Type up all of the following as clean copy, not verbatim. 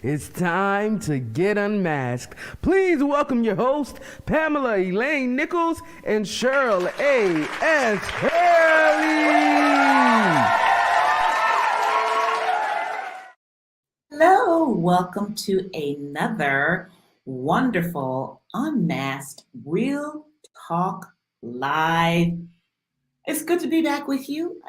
It's time to get unmasked. Please welcome your host, Pamela Elaine Nichols and Cheryl A.S. Hurley. Hello, welcome to another wonderful Unmasked Real Talk Live. It's good to be back with you.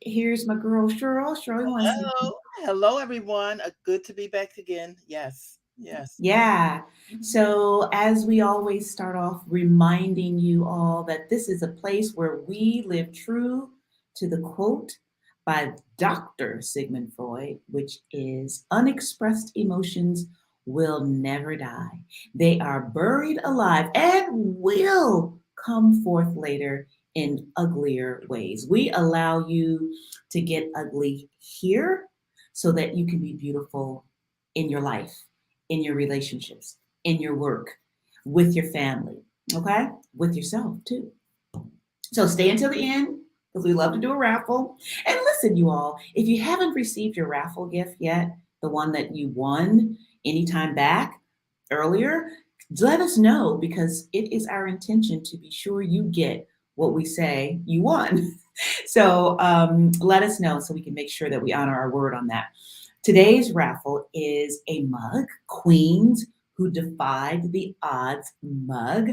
Here's my girl Cheryl. Cheryl, you want to see? Hello. Hello, everyone. Good to be back again. Yes. Yes. Yeah. Mhm. So, as we always start off, reminding you all that this is a place where we live true to the quote by Dr. Sigmund Freud, which is unexpressed emotions will never die. They are buried alive and will come forth later in uglier ways. We allow you to get ugly here so that you can be beautiful in your life, in your relationships, in your work, with your family, okay? With yourself too. So stay until the end because we love to do a raffle. And listen, you all, if you haven't received your raffle gift yet, the one that you won anytime back earlier, let us know because it is our intention to be sure you get what we say you won. So let us know so we can make sure that we honor our word on that. Today's raffle is a mug, Queens Who Defied the Odds mug.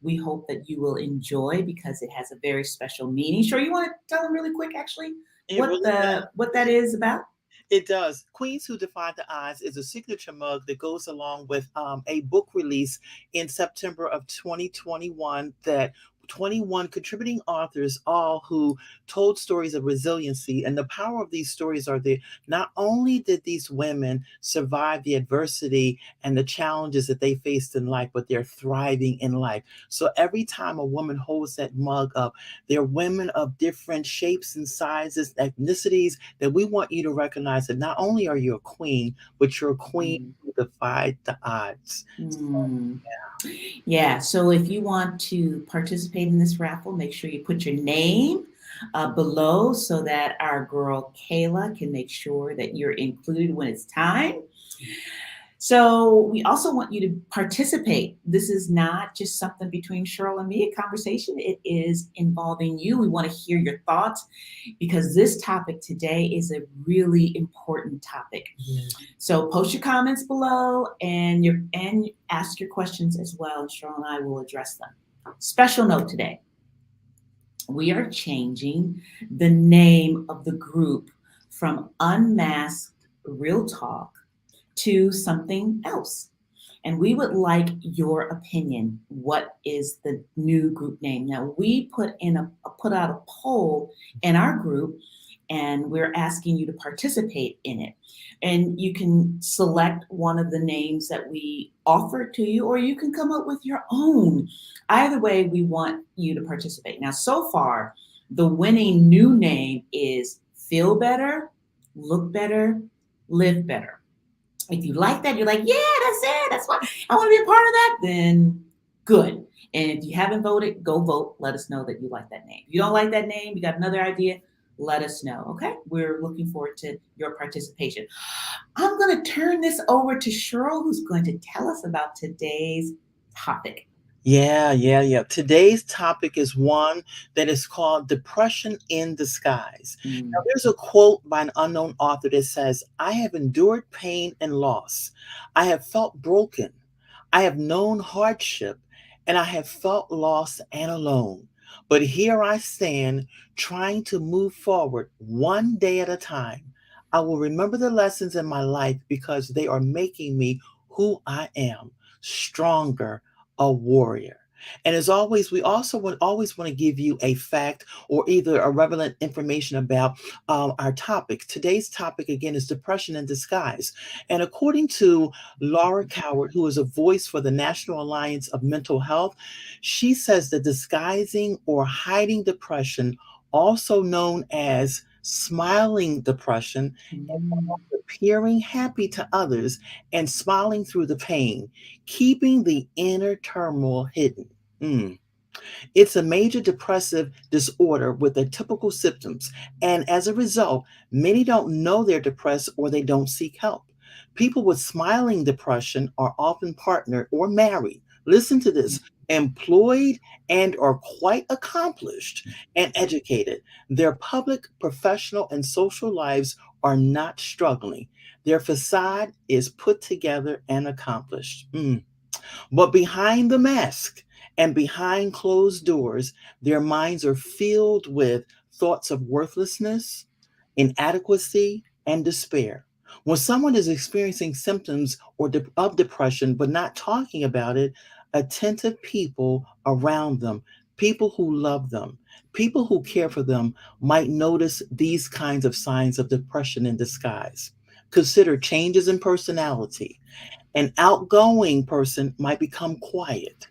We hope that you will enjoy because it has a very special meaning. Sure, you want to tell them really quick, actually, It really does. what that is about? It does. Queens Who Defy the Odds is a signature mug that goes along with a book release in September of 2021 that 21 contributing authors, all who told stories of resiliency. And the power of these stories are that not only did these women survive the adversity and the challenges that they faced in life, but they're thriving in life. So every time a woman holds that mug up, they're women of different shapes and sizes, ethnicities, that we want you to recognize that not only are you a queen, but you're a queen Mm. who defied the odds. So, Mm. Yeah, so if you want to participate in this raffle, make sure you put your name below so that our girl Kayla can make sure that you're included when it's time. So we also want you to participate. This is not just something between Cheryl and me, a conversation. It is involving you. We want to hear your thoughts because this topic today is a really important topic. yeah. So post your comments below and ask your questions as well, and Cheryl and I will address them. Special note today: we are changing the name of the group from Unmasked Real Talk to something else. And we would like your opinion. What is the new group name? Now we put out a poll in our group and we're asking you to participate in it. And you can select one of the names that we offer to you, or you can come up with your own. Either way, we want you to participate. Now, so far, the winning new name is Feel Better, Look Better, Live Better. If you like that, you're like, yeah, that's it. That's what I want to be a part of that. Then good. And if you haven't voted, go vote. Let us know that you like that name. If you don't like that name, you got another idea, let us know. Okay. We're looking forward to your participation. I'm going to turn this over to Cheryl, who's going to tell us about today's topic. Yeah. Today's topic is one that is called Depression in Disguise. Now, Mm. there's a quote by an unknown author that says, I have endured pain and loss. I have felt broken. I have known hardship, and I have felt lost and alone. But here I stand, trying to move forward one day at a time. I will remember the lessons in my life because they are making me who I am, stronger, a warrior. And as always, we also would always want to give you a fact or either a relevant information about our topic. Today's topic, again, is depression in disguise. And according to Laura Coward, who is a voice for the National Alliance of Mental Health, she says that disguising or hiding depression, also known as smiling depression, Mm. appearing happy to others and smiling through the pain, keeping the inner turmoil hidden. Mm. It's a major depressive disorder with the typical symptoms, and as a result, many don't know they're depressed or they don't seek help. People with smiling depression are often partnered or married. Listen to this, employed and are quite accomplished and educated. Their public, professional, and social lives are not struggling. Their facade is put together and accomplished. But behind the mask and behind closed doors, their minds are filled with thoughts of worthlessness, inadequacy, and despair. When someone is experiencing symptoms of depression but not talking about it, attentive people around them, people who love them, people who care for them, might notice these kinds of signs of depression in disguise. Consider changes in personality. An outgoing person might become quiet.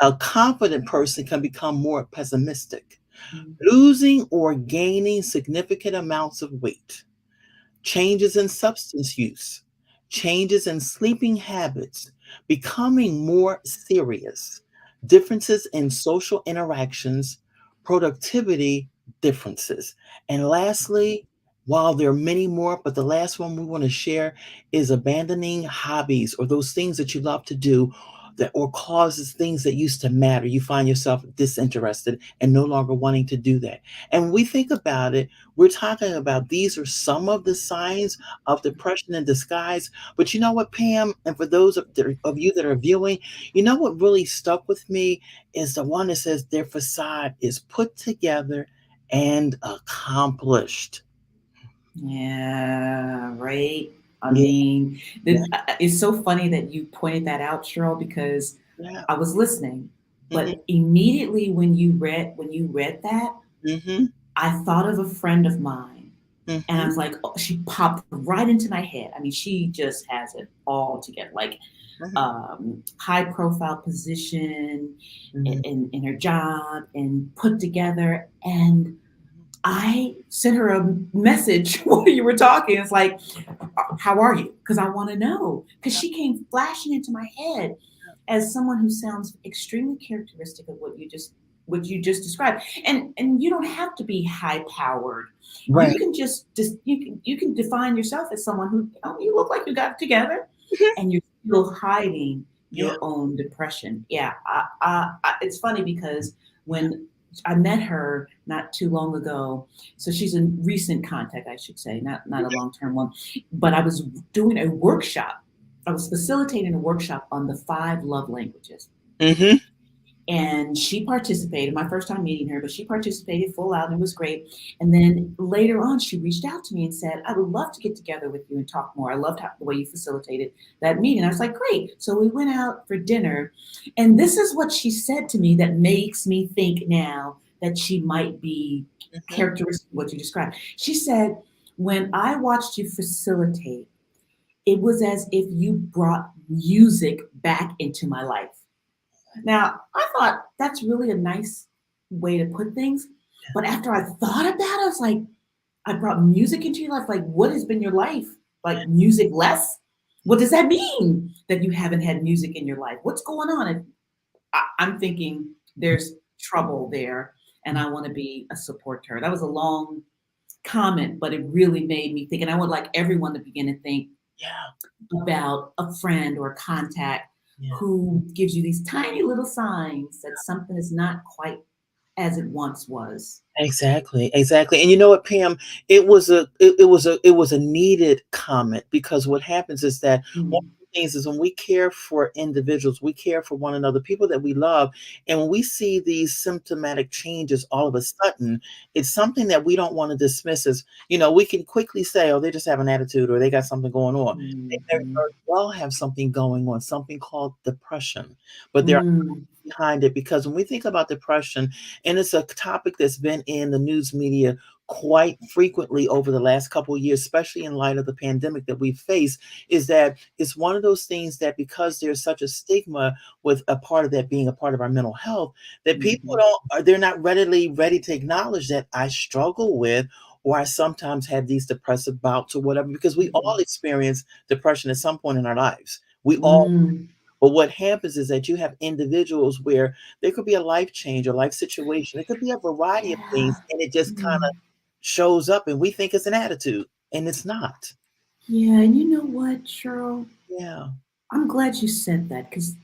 A confident person can become more pessimistic, losing or gaining significant amounts of weight, changes in substance use, changes in sleeping habits, becoming more serious, differences in social interactions, productivity differences. And lastly, while there are many more, but the last one we want to share is abandoning hobbies or those things that you love to do that or causes things that used to matter. You find yourself disinterested and no longer wanting to do that. And when we think about it, we're talking about these are some of the signs of depression in disguise. But you know what, Pam, and for those of you that are viewing, you know what really stuck with me is the one that says their facade is put together and accomplished. Yeah, right. I Yeah, mean, yeah, it's so funny that you pointed that out, Cheryl, because yeah. I was listening, Mm-hmm, but immediately when you read that, mm-hmm, I thought of a friend of mine, and I mm-hmm, was like, oh, she popped right into my head. I mean, she just has it all together, like high profile position mm-hmm, in her job and put together. And I sent her a message while you were talking. It's like, how are you? Because I want to know. Because she came flashing into my head as someone who sounds extremely characteristic of what you just described. And you don't have to be high powered. You right. can just you can define yourself as someone who you look like you got it together, and you're still hiding Yeah. your own depression. Yeah, it's funny because when I met her not too long ago, so she's in recent contact, I should say, not a long term one. But I was doing a workshop. I was facilitating a workshop on the five love languages. Mm-hmm. And she participated, my first time meeting her, but she participated full out and it was great. And then later on, she reached out to me and said, I would love to get together with you and talk more. I loved the way you facilitated that meeting. I was like, great. So we went out for dinner. And this is what she said to me that makes me think now that she might be Mm-hmm. characteristic of what you described. She said, when I watched you facilitate, it was as if you brought music back into my life. Now, I thought that's really a nice way to put things. But after I thought about it, I was like, I brought music into your life. Like, what has been your life? Like, music less? What does that mean that you haven't had music in your life? What's going on? And I'm thinking there's trouble there, and I want to be a support to her. That was a long comment, but it really made me think. And I would like everyone to begin to think Yeah. about a friend or a contact Yeah. who gives you these tiny little signs that something is not quite as it once was. Exactly, exactly. And you know what, Pam? It was a needed comment because what happens is that one Mm, of the things is when we care for individuals, we care for one another, people that we love, and when we see these symptomatic changes all of a sudden, it's something that we don't want to dismiss as, we can quickly say, oh, they just have an attitude or they got something going on. They very mhm, very well have something going on, something called depression. But there mm, behind it because when we think about depression, and it's a topic that's been in the news media quite frequently over the last couple of years, especially in light of the pandemic that we face, is that it's one of those things that because there's such a stigma with a part of that being a part of our mental health, that people mhm, they're not readily ready to acknowledge that I struggle with or I sometimes have these depressive bouts or whatever, because we all mhm, experience depression at some point in our lives. We all mm, but what happens is that you have individuals where there could be a life change or life situation. It could be a variety of yeah. things, and it just kind of Mm. shows up, and we think it's an attitude, and it's not. Yeah, and you know what, Cheryl? Yeah. I'm glad you said that because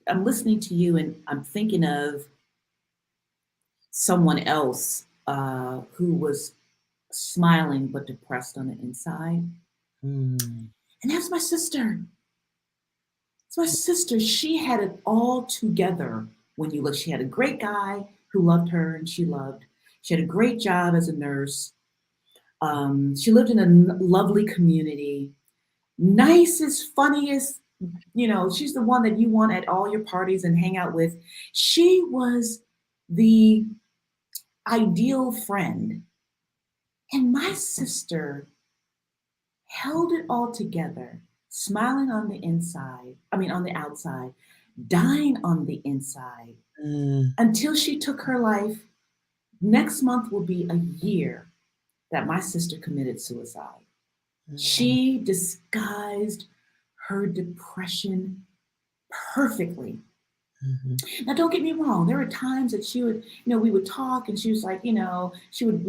I'm listening to you and I'm thinking of someone else who was smiling but depressed on the inside. Mm. And that's my sister. It's my sister. She had it all together when you look. She had a great guy who loved her and she loved. She had a great job as a nurse. She lived in a lovely community. Nicest, funniest, she's the one that you want at all your parties and hang out with. She was the ideal friend. And my sister held it all together, smiling on the inside, I mean, on the outside, dying on the inside Mm. until she took her life. Next month will be a year that my sister committed suicide. Mm. She disguised her depression perfectly. Mhm. Now, don't get me wrong. There were times that she would, we would talk, and she was like, she would,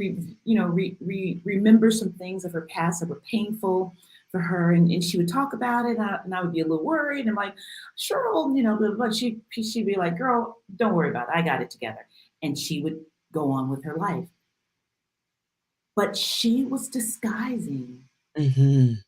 remember some things of her past that were painful for her, and she would talk about it, and I would be a little worried. And I'm like, sure, well, but she'd be like, girl, don't worry about it. I got it together, and she would go on with her life. But she was disguising Mhm.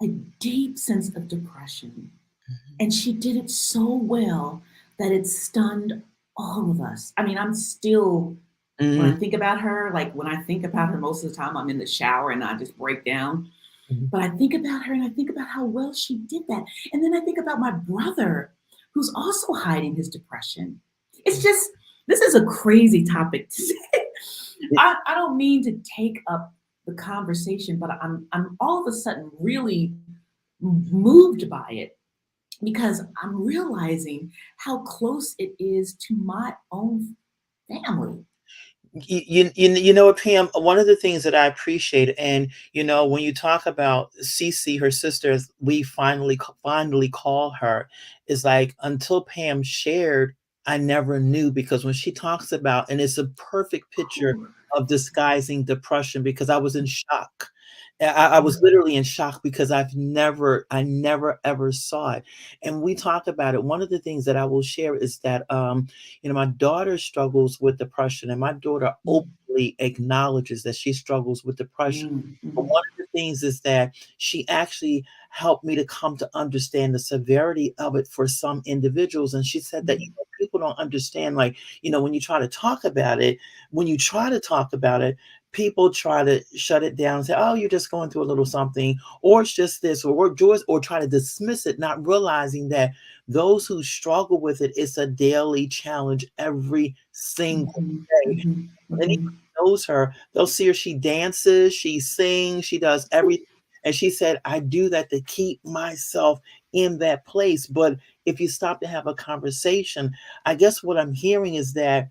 a deep sense of depression, Mhm. and she did it so well that it stunned all of us. I mean, I'm still, when I Mhm. think about her, like when I think about her, most of the time I'm in the shower and I just break down. Mhm. But I think about her and I think about how well she did that. And then I think about my brother who's also hiding his depression. It's just, this is a crazy topic to say. I don't mean to take up the conversation, but I'm all of a sudden really moved by it because I'm realizing how close it is to my own family. You know what, Pam? One of the things that I appreciate, and when you talk about Cece, her sister, as we finally call her, is like until Pam shared, I never knew because when she talks about, and it's a perfect picture Whew. of disguising depression because I was in shock. I was Mm, literally in shock because I never ever saw it. And we talk about it. One of the things that I will share is that my daughter struggles with depression, and my daughter mm, openly acknowledges that she struggles with depression. mm, But mm, one of the things is that she actually helped me to come to understand the severity of it for some individuals. And she said that mm, people don't understand, like, when you try to talk about it, when you try to talk about it, people try to shut it down and say, oh, you're just going through a little something, or it's just this, or joys, or try to dismiss it, not realizing that those who struggle with it, it's a daily challenge every single mhm, day. mhm, Anyone mhm, who knows her, they'll see her. She dances, she sings, she does everything. And she said, I do that to keep myself in that place. But if you stop to have a conversation, I guess what I'm hearing is that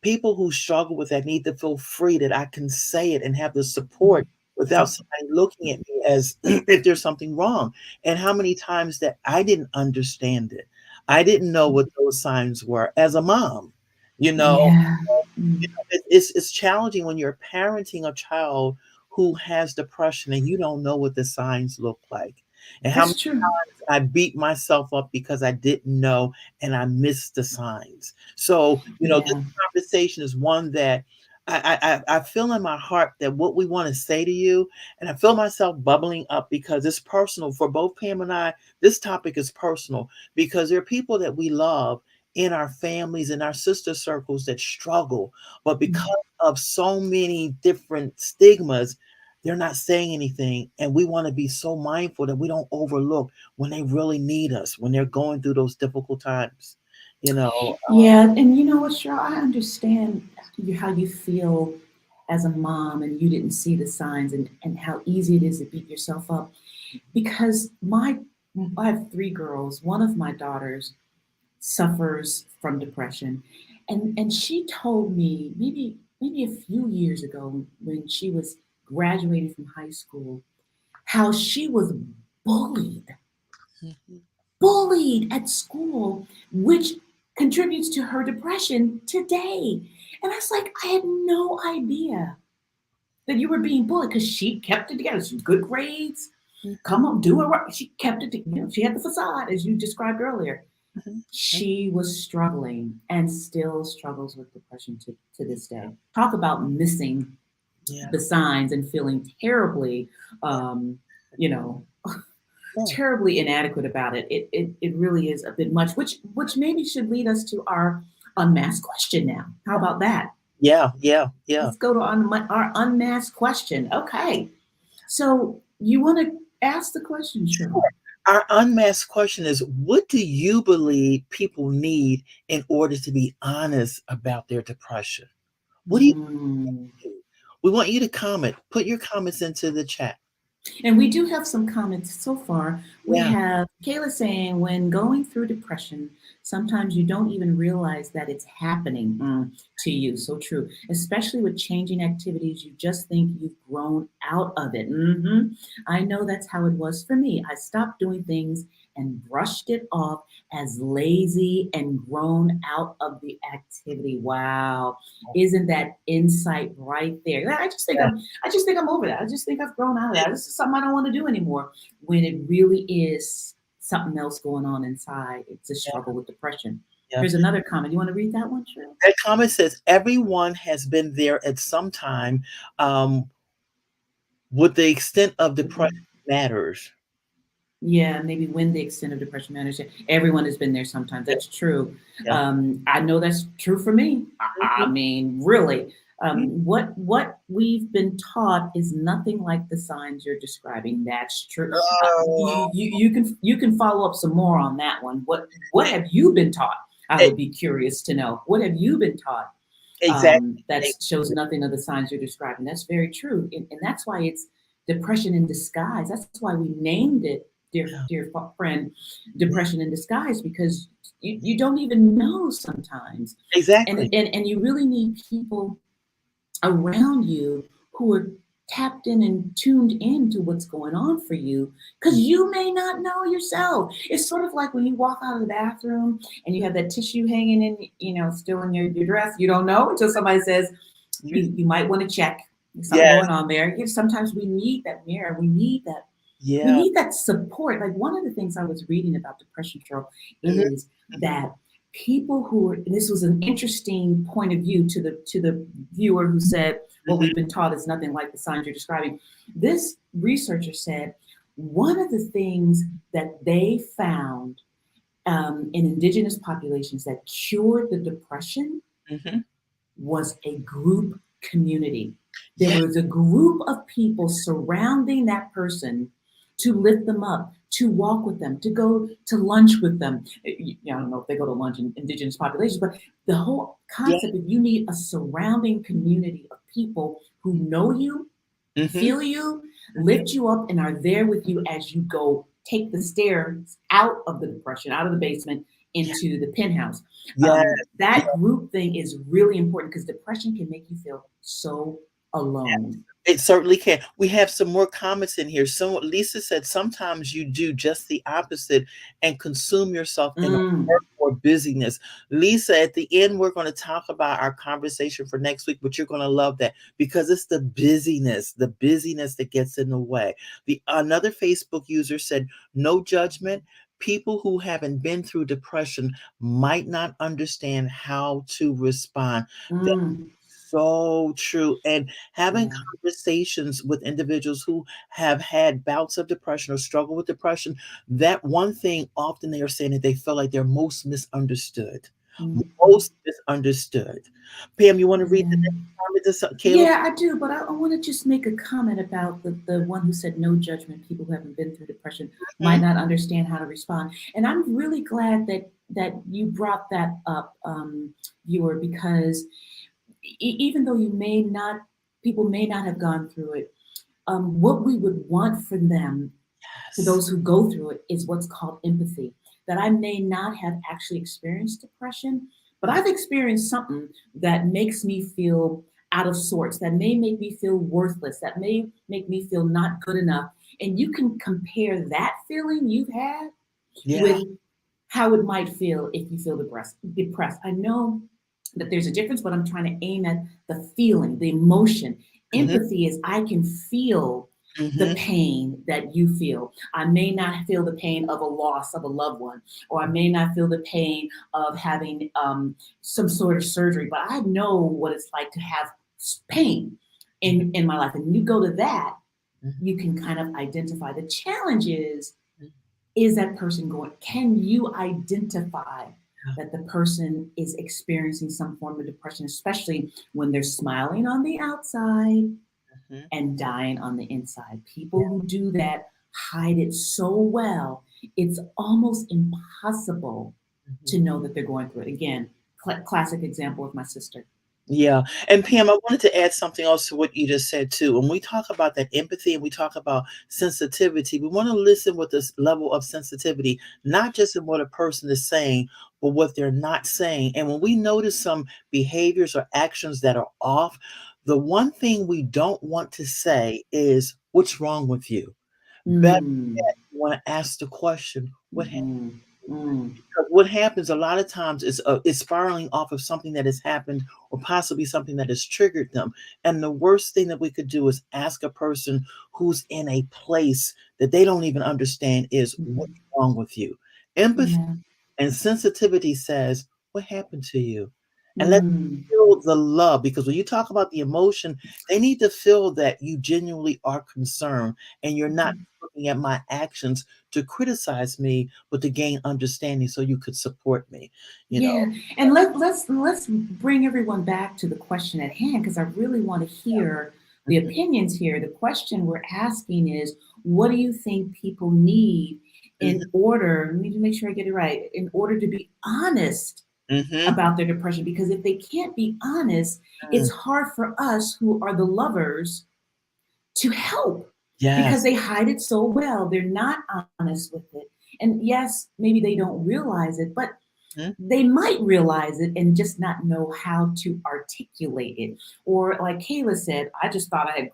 people who struggle with that need to feel free that I can say it and have the support without somebody looking at me as if there's something wrong. And how many times that I didn't understand it. I didn't know what those signs were as a mom, you know. yeah, mm, It's challenging when you're parenting a child who has depression and you don't know what the signs look like. And how that's true. I beat myself up because I didn't know and I missed the signs. So, this Yeah. conversation is one that I feel in my heart that what we want to say to you, and I feel myself bubbling up because it's personal for both Pam and I. This topic is personal because there are people that we love in our families, in our sister circles that struggle, but because Mm. of so many different stigmas, they're not saying anything. And we want to be so mindful that we don't overlook when they really need us, when they're going through those difficult times, you know. Yeah, and you know what, Cheryl, I understand how you feel as a mom and you didn't see the signs and how easy it is to beat yourself up because I have three girls. One of my daughters suffers from depression. And she told me maybe a few years ago when she was graduating from high school how she was bullied, Mhm. bullied at school, which contributes to her depression today. And I was like, I had no idea that you were being bullied because she kept it together. Some good grades. Come on, do it right. She kept it, she had the facade as you described earlier. Mhm. She was struggling and still struggles with depression to this day. Talk about missing Yeah. the signs and feeling terribly, Yeah. you know, Yeah. terribly inadequate about it. It really is a bit much, which maybe should lead us to our unmasked question now. How about that? Yeah. Yeah. Yeah. Let's go to our unmasked question. Okay. So you want to ask the question, Cheryl? Our unmasked question is, what do you believe people need in order to be honest about their depression? What do you Mm. do? We want you to comment. Put your comments into the chat. And we do have some comments so far. We Yeah. have Kayla saying, when going through depression, sometimes you don't even realize that it's happening to you. So true. Especially with changing activities, you just think you've grown out of it. I know that's how it was for me. I stopped doing things and brushed it off as lazy and grown out of the activity. Wow. Isn't that insight right there? I just think I'm over that. I just think I've grown out of that. This is something I don't want to do anymore. When it really is something else going on inside. It's a Yeah. struggle with depression. Yeah. Here's another comment. You want to read that one, Cheryl? That comment says everyone has been there at some time. Um, with the extent of depression matters. Yeah, maybe when the extent of depression matters. Everyone has been there sometimes. Yeah. That's true. Yeah. I know that's true for me. I Mhm. mean, really, Mhm. what we've been taught is nothing like the signs you're describing. That's true. Oh, You can follow up some more on that one. What have you been taught? I e- would be curious to know. What have you been taught? exactly. That shows nothing of the signs you're describing. That's very true, and that's why it's depression in disguise. That's why we named it, Yeah. dear friend, depression in disguise, because you don't even know sometimes, Exactly. and you really need people around you who are tapped in and tuned into what's going on for you, because you may not know yourself. It's sort of like when you walk out of the bathroom and you have that tissue hanging in, still in your dress. You don't know until somebody says, Mhm. you might want to check. There's something Yes. going on there. Sometimes we need that mirror. We Yeah. need that support. Like, one of the things I was reading about depression, Cheryl, Mhm. is Mhm. that people who are, and this was an interesting point of view to the viewer who said, what Mhm. we've been taught is nothing like the signs you're describing. This researcher said one of the things that they found in indigenous populations that cured the depression Mhm. was a group community. There Yeah. was a group of people surrounding that person to lift them up, to walk with them, to go to lunch with them. I don't know if they go to lunch in indigenous populations, but the whole Yeah. concept of, you need a surrounding community of people who know you, Mhm. feel you, Mhm. lift you up, and are there with you as you go take the stairs out of the depression, out of the basement Yeah. into the penthouse. Yes. Yeah. That group thing is really important, because depression can make you feel so alone. It certainly can. We have some more comments in here. So Lisa said sometimes you do just the opposite and consume yourself in Mm, work or busyness. Lisa, at the end, we're going to talk about our conversation for next week, but you're going to love that because it's the busyness that gets in the way. The another Facebook user said, no judgment. People who haven't been through depression might not understand how to respond. mm, So true. And having yeah. conversations with individuals who have had bouts of depression or struggle with depression, that one thing often they are saying that they feel like they're most misunderstood. Mhm. Most misunderstood. Pam, you want to read the Yeah. next comment? Caleb? Yeah, I do, but I want to just make a comment about the one who said no judgment. People who haven't been through depression might Mhm. not understand how to respond, and I'm really glad that you brought that up, viewer, because even though people may not have gone through it, what we would want from them, for Yes. those who go through it, is what's called empathy. That I may not have actually experienced depression, but I've experienced something that makes me feel out of sorts, that may make me feel worthless, that may make me feel not good enough. And you can compare that feeling you've had Yeah. with how it might feel if you feel depressed. I know that there's a difference, but I'm trying to aim at the feeling, the emotion. Mhm. Empathy is, I can feel the Mhm. pain that you feel. I may not feel the pain of a loss of a loved one, or I may not feel the pain of having some sort of surgery, but I know what it's like to have pain Mhm. in my life. And you go to that, Mhm. you can kind of identify. The challenge Mhm. is that person going, can you identify Yeah. that the person is experiencing some form of depression, especially when they're smiling on the outside Mhm. and dying on the inside? Yeah. People who do that hide it so well, it's almost impossible to Mhm. know that they're going through it. Again, classic example of my sister. Yeah. And Pam, I wanted to add something else to what you just said too. When we talk about that empathy and we talk about sensitivity, we want to listen with this level of sensitivity, not just in what a person is saying, but what they're not saying. And when we notice some behaviors or actions that are off, the one thing we don't want to say is, "What's wrong with you?" Better Mm, yet, you want to ask the question, "What happened?" mm, mm, Because what happens a lot of times is spiraling off of something that has happened or possibly something that has triggered them. And the worst thing that we could do is ask a person who's in a place that they don't even understand is what's mhm. wrong with you. Empathy Yeah. and sensitivity says, what happened to you? And let's Mm, feel the love, because when you talk about the emotion, they need to feel that you genuinely are concerned and you're not mhm. looking at my actions to criticize me, but to gain understanding so you could support me. You know, Yeah, and let's bring everyone back to the question at hand because I really want to hear the Mhm, opinions here. The question we're asking is, what do you think people need mhm, in order? I need to make sure I get it right. In order to be honest mhm, about their depression, because if they can't be honest, mm, it's hard for us who are the lovers to help because yes. they hide it so well. They're not honest with it, and yes, maybe they don't realize it, but Mhm, they might realize it and just not know how to articulate it. Or like Kayla said, I just thought I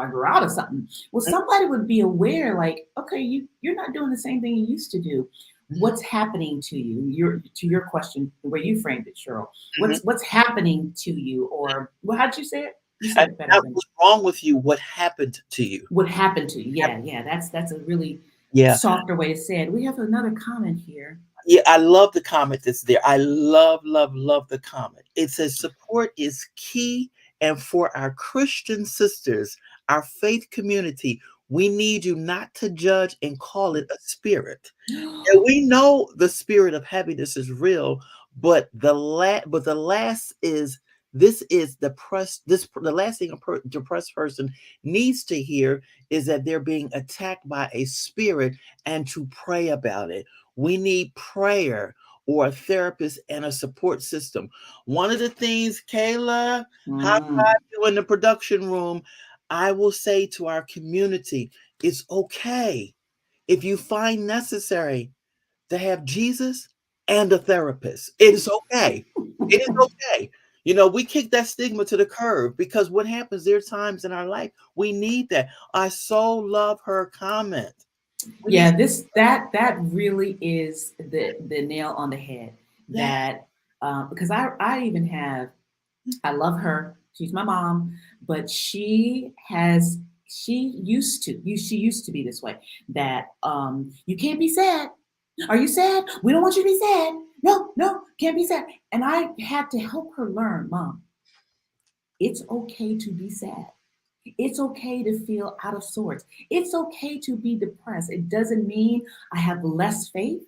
grew out of something. Well, mhm, somebody would be aware, like, okay, you're not doing the same thing you used to do. mhm, What's happening to you? Your question, the way you framed it, Cheryl. mhm. What's happening to you? Or well, how'd you say it? You said And it better not than what's wrong with you, what happened to you. what happened to you. Hap- Yeah, yeah. That's a really Yeah. softer way to say it. We have another comment here. Yeah, I love the comment that's there. I love, love, love the comment. It says support is key. And for our Christian sisters, our faith community, we need you not to judge and call it a spirit. And we know the spirit of heaviness is real, but the last is this is the last thing depressed person needs to hear is that they're being attacked by a spirit and to pray about it. We need prayer or a therapist and a support system. One of the things, Kayla, high Mm. five you in the production room, I will say to our community, it's okay if you find necessary to have Jesus and a therapist. It is okay. It is okay. You know, we kick that stigma to the curb because what happens, there are times in our life we need that. I so love her comment. We need, Yeah, this that really is the nail on the head. yeah. That because I even have I love her. She's my mom, but she used to be this way. That you can't be sad. Are you sad? We don't want you to be sad. No, no, can't be sad. And I had to help her learn, Mom. It's okay to be sad. It's okay to feel out of sorts. It's okay to be depressed. It doesn't mean I have less faith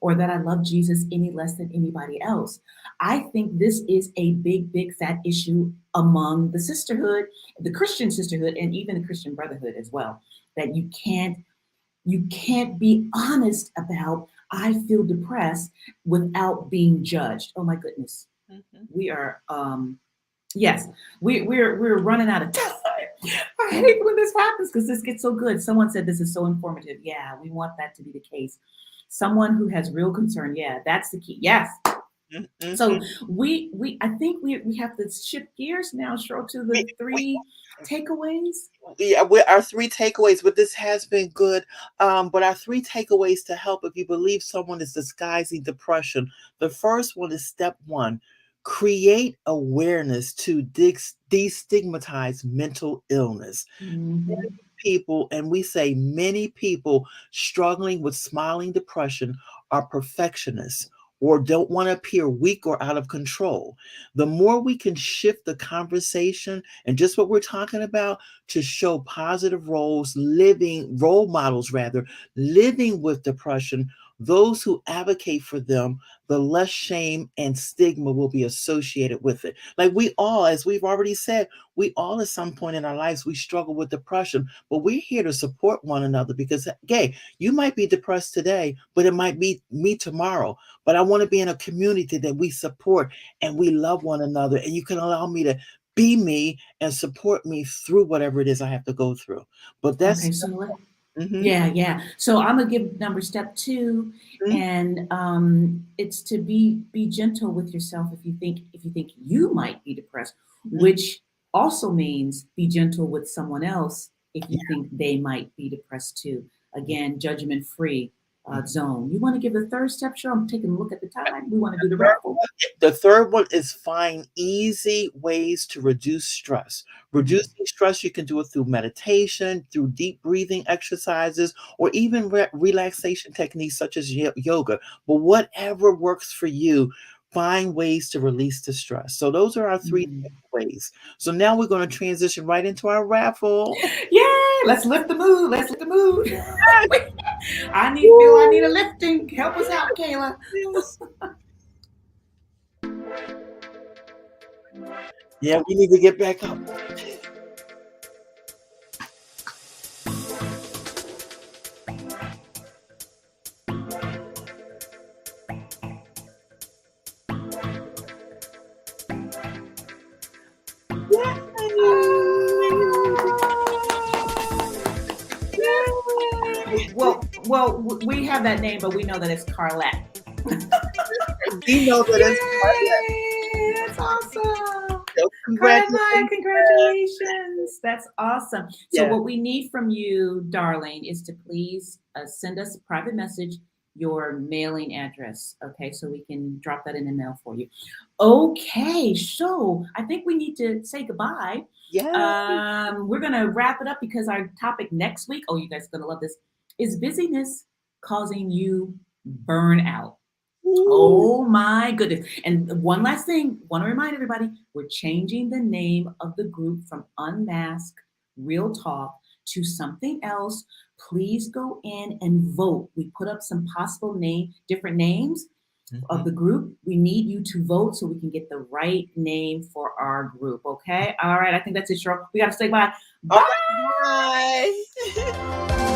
or that I love Jesus any less than anybody else. I think this is a big, big fat issue among the sisterhood, the Christian sisterhood, and even the Christian brotherhood as well. That you can't be honest about I feel depressed without being judged. Oh my goodness. Mhm. We are yes, we're running out of time. I hate when this happens because this gets so good. Someone said this is so informative. Yeah, we want that to be the case. Someone who has real concern. Yeah, that's the key. Yes. Mhm. Mhm. So we I think we have to shift gears now, Cheryl, to We, the three takeaways. yeah, our three takeaways, but this has been good. But our three takeaways to help if you believe someone is disguising depression. The first one is step one: create awareness to destigmatize mental illness. Mhm. people, and we say many people struggling with smiling depression are perfectionists or don't want to appear weak or out of control. The more we can shift the conversation and just what we're talking about to show positive role models rather, living with depression, those who advocate for them, the less shame and stigma will be associated with it. Like we all, as we've already said, we all at some point in our lives, we struggle with depression, but we're here to support one another because, hey, you might be depressed today, but it might be me tomorrow. But I want to be in a community that we support and we love one another. And you can allow me to be me and support me through whatever it is I have to go through. But that's, Okay, so what? mhm, Yeah, yeah. So I'm gonna give number step two, mhm, and it's to be gentle with yourself if you think you might be depressed, mhm. which also means be gentle with someone else if you think they might be depressed too. Yeah. Again, judgment free Mhm. zone. You want to give the third step? Sure. I'm taking a look at the time. We want to do the raffle. The third one is find easy ways to reduce stress. Mhm. Reducing stress, you can do it through meditation, through deep breathing exercises, or even relaxation techniques such as yoga. But whatever works for you, find ways to release the stress. So those are our three Mhm. ways. So now we're going to transition right into our raffle. Yay! Let's lift the mood. Let's lift the mood. I need a Woo! lifting. Help us out, Kayla. Yes. Yeah, we need to get back up. Yay! Well, we have that name, but we know that it's Carlette. We know that it's Yay! That's awesome. so Carlette, congratulations. congratulations. That's awesome. So, Yeah. what we need from you, darling, is to please send us a private message, your mailing address. Okay, so we can drop that in the mail for you. Okay, so I think we need to say goodbye. Yeah. We're gonna wrap it up because our topic next week, oh, you guys are gonna love this, is busyness causing you burnout. Ooh. Oh my goodness. And one last thing, want to remind everybody, we're changing the name of the group from Unmasked Real Talk to something else. Please go in and vote. We put up some possible different names of Mhm. the group. We need you to vote so we can get the right name for our group. Okay. All right. I think that's it, Cheryl. We got to say bye. All Bye. right, bye.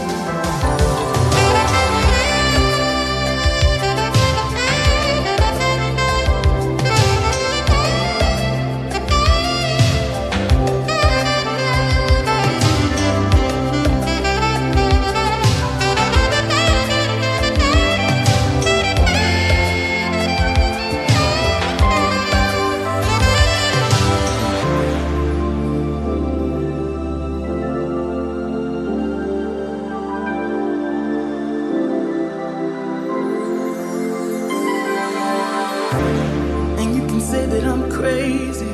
And you can say that I'm crazy,